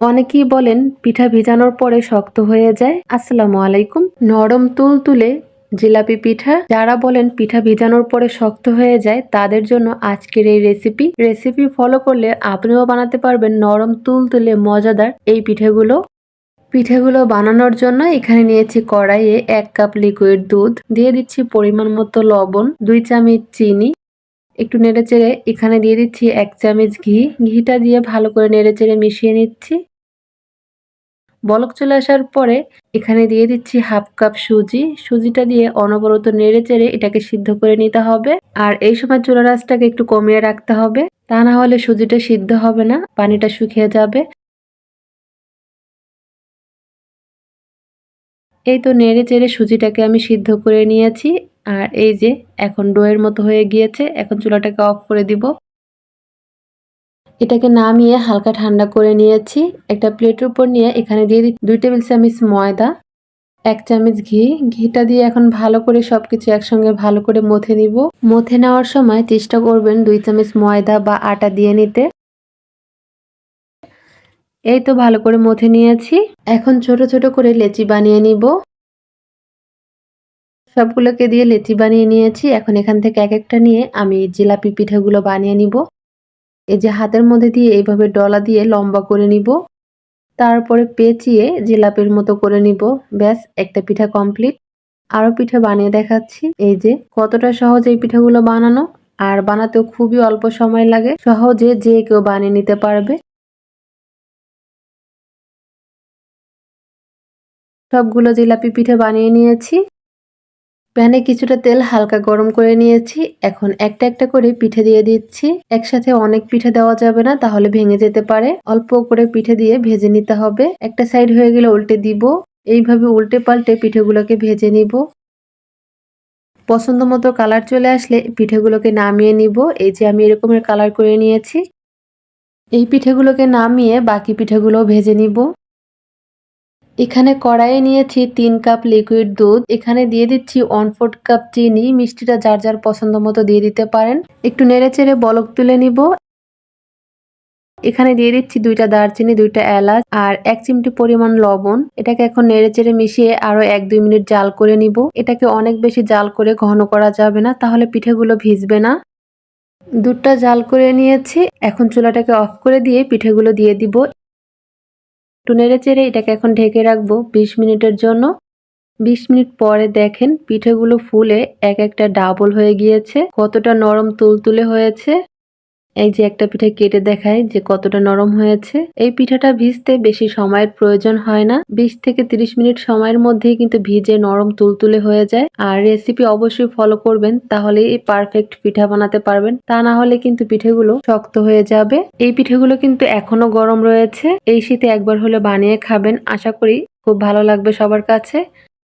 অনেকেই বলেন পিঠা ভিজানোর পরে শক্ত হয়ে যায়। আসসালামু আলাইকুম। নরম তুলতুলে জিলাপি পিঠা, যারা বলেন পিঠা ভিজানোর পরে শক্ত হয়ে যায় তাদের জন্য আজকের এই রেসিপি ফলো করলে আপনিও বানাতে পারবেন নরম তুলতুলে মজাদার এই পিঠেগুলো বানানোর জন্য এখানে নিয়েছি কড়াইয়ে 1 কাপ লিকুইড দুধ, দিয়ে দিচ্ছি পরিমাণ মতো লবণ, 2 চামচ চিনি, একটু নেড়েচেড়ে এখানে দিয়ে দিচ্ছি 1 চামচ ঘি। ঘিটা দিয়ে ভালো করে নেড়েচেড়ে মিশিয়ে নিচ্ছি। বলক চলে আসার পরে এখানে দিয়ে দিচ্ছি 1/2 কাপ সুজি। সুজিটা দিয়ে অনবরত নেড়েচেড়ে এটাকে সিদ্ধ করে নিতে হবে। আর এই সময় চুলার আঁচটাকে একটু কমিয়ে রাখতে হবে, তা না হলে সুজিটা সিদ্ধ হবে না, পানিটা শুকিয়ে যাবে। এই তো নেড়েচেড়ে সুজিটাকে আমি সিদ্ধ করে নিয়েছি। আর এই যে এখন ডোয়ের মতো হয়ে গিয়েছে। এখন চুলাটাকে অফ করে দিব। এটাকে নামিয়ে হালকা ঠান্ডা করে নিয়েছি। একটা প্লেটের উপর নিয়ে এখানে দিয়ে দিচ্ছি 2 টেবিল চামচ ময়দা, 1 চামচ ঘি। ঘিটা দিয়ে এখন ভালো করে সবকিছু একসঙ্গে ভালো করে মথে নিব। মথে নেওয়ার সময় চেষ্টা করবেন 2 চামচ ময়দা বা আটা দিয়ে নিতে। এই তো ভালো করে মথে নিয়েছি। এখন ছোট ছোট করে লেচি বানিয়ে নিব। সবগুলোকে দিয়ে লেচি বানিয়ে নিয়েছি। এখন এখান থেকে এক একটা নিয়ে আমি জিলাপি পিঠাগুলো বানিয়ে নিব। এই যে হাতের মধ্যে দিয়ে এইভাবে ডলা দিয়ে লম্বা করে নিব, তারপরে পেঁচিয়ে জিলাপির মতো করে নিব। ব্যাস, একটা পিঠা কমপ্লিট। আরো পিঠা বানিয়ে দেখাচ্ছি। এই যে কতটা সহজ এই পিঠাগুলো বানানো, আর বানাতেও খুবই অল্প সময় লাগে। সহজে যে কেউ বানিয়ে নিতে পারবে। সবগুলো জিলাপি পিঠা বানিয়ে নিয়েছি। প্যানে কিছুটা তেল হালকা গরম করে নিয়েছি। এখন একটা একটা করে পিঠে দিয়ে দিচ্ছি। একসাথে অনেক পিঠে দেওয়া যাবে না, তাহলে ভেঙে যেতে পারে। অল্প করে পিঠে দিয়ে ভেজে নিতে হবে। একটা সাইড হয়ে গেলে উল্টে দিব। এইভাবে উল্টে পাল্টে পিঠেগুলোকে ভেজে নিব। পছন্দ মতো কালার চলে আসলে পিঠেগুলোকে নামিয়ে নিব। এই যে আমি এরকমের কালার করে নিয়েছি। এই পিঠেগুলোকে নামিয়ে বাকি পিঠেগুলো ভেজে নিব। এখানে কড়াইয়ে নিয়েছি 3 কাপ লিকুইড দুধ। এখানে দিয়ে দিচ্ছি 1/4 কাপ চিনি। মিষ্টিটা যার যার পছন্দ মতো দিয়ে দিতে পারেন। একটু নেড়েচেড়ে বলক তুলে নিব। এখানে দিয়ে দিচ্ছি 2টা দারচিনি, 2টা এলাচ আর 1 চিমটি পরিমাণ লবণ। এটাকে এখন নেড়েচেড়ে মিশিয়ে আরো 1-2 মিনিট জাল করে নিব। এটাকে অনেক বেশি জাল করে ঘন করা যাবে না, তাহলে পিঠেগুলো ভিজবে না। দুধটা জাল করে নিয়েছি। এখন চুলাটাকে অফ করে দিয়ে পিঠেগুলো দিয়ে দিব। একটু নেড়েচেড়ে এটাকে এখন ঢেকে রাখবো 20 মিনিটের জন্য। 20 মিনিট পরে দেখেন পিঠেগুলো ফুলে এক একটা ডাবল হয়ে গিয়েছে। কতটা নরম তুলতুলে হয়েছে। এই যে একটা পিঠে কেটে দেখায় যে কতটা নরম হয়েছে। এই পিঠাটা ভিজতে বেশি সময়ের প্রয়োজন হয় না। 20 থেকে 30 মিনিট সময়ের মধ্যেই কিন্তু ভিজে নরম তুলতুলে হয়ে যায়। আর রেসিপি অবশ্যই ফলো করবেন, তাহলেই পারফেক্ট পিঠা বানাতে পারবেন। তা না হলে কিন্তু পিঠেগুলো শক্ত হয়ে যাবে। এই পিঠেগুলো কিন্তু এখনো গরম রয়েছে। এই শীতে একবার হলে বানিয়ে খাবেন, আশা করি খুব ভালো লাগবে সবার কাছে।